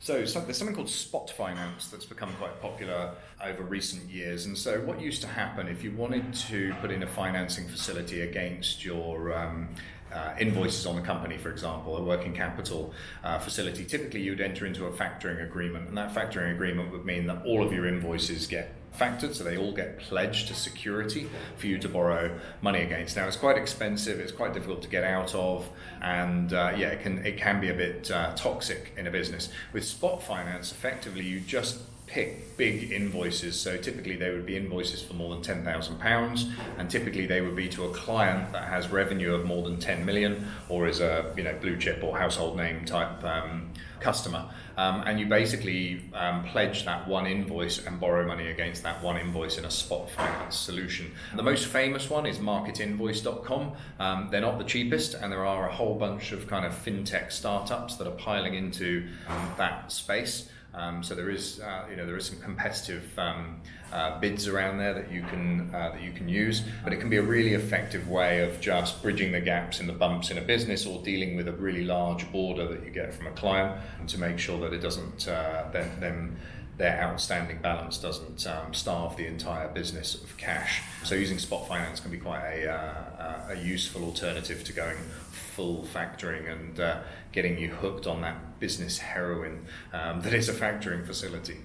So there's something called spot finance that's become quite popular over recent years. And so what used to happen if you wanted to put in a financing facility against your invoices on the company, for example, a working capital facility, typically you'd enter into a factoring agreement, and that factoring agreement would mean that all of your invoices get factored, so they all get pledged to security for you to borrow money against. Now, it's quite expensive, it's quite difficult to get out of, and it can be a bit toxic in a business. With spot finance, effectively you just pick big invoices, so typically they would be invoices for more than £10,000, and typically they would be to a client that has revenue of more than 10 million or is a blue chip or household name type customer, and you basically pledge that one invoice and borrow money against that one invoice in a spot finance solution. The most famous one is marketinvoice.com. They're not the cheapest, and there are a whole bunch of kind of fintech startups that are piling into that space. So there is some competitive bids around there that you can use, but it can be a really effective way of just bridging the gaps in the bumps in a business, or dealing with a really large order that you get from a client, to make sure that it doesn't their outstanding balance doesn't starve the entire business of cash. So using spot finance can be quite a useful alternative to going full factoring and getting you hooked on that business heroin that is a factoring facility.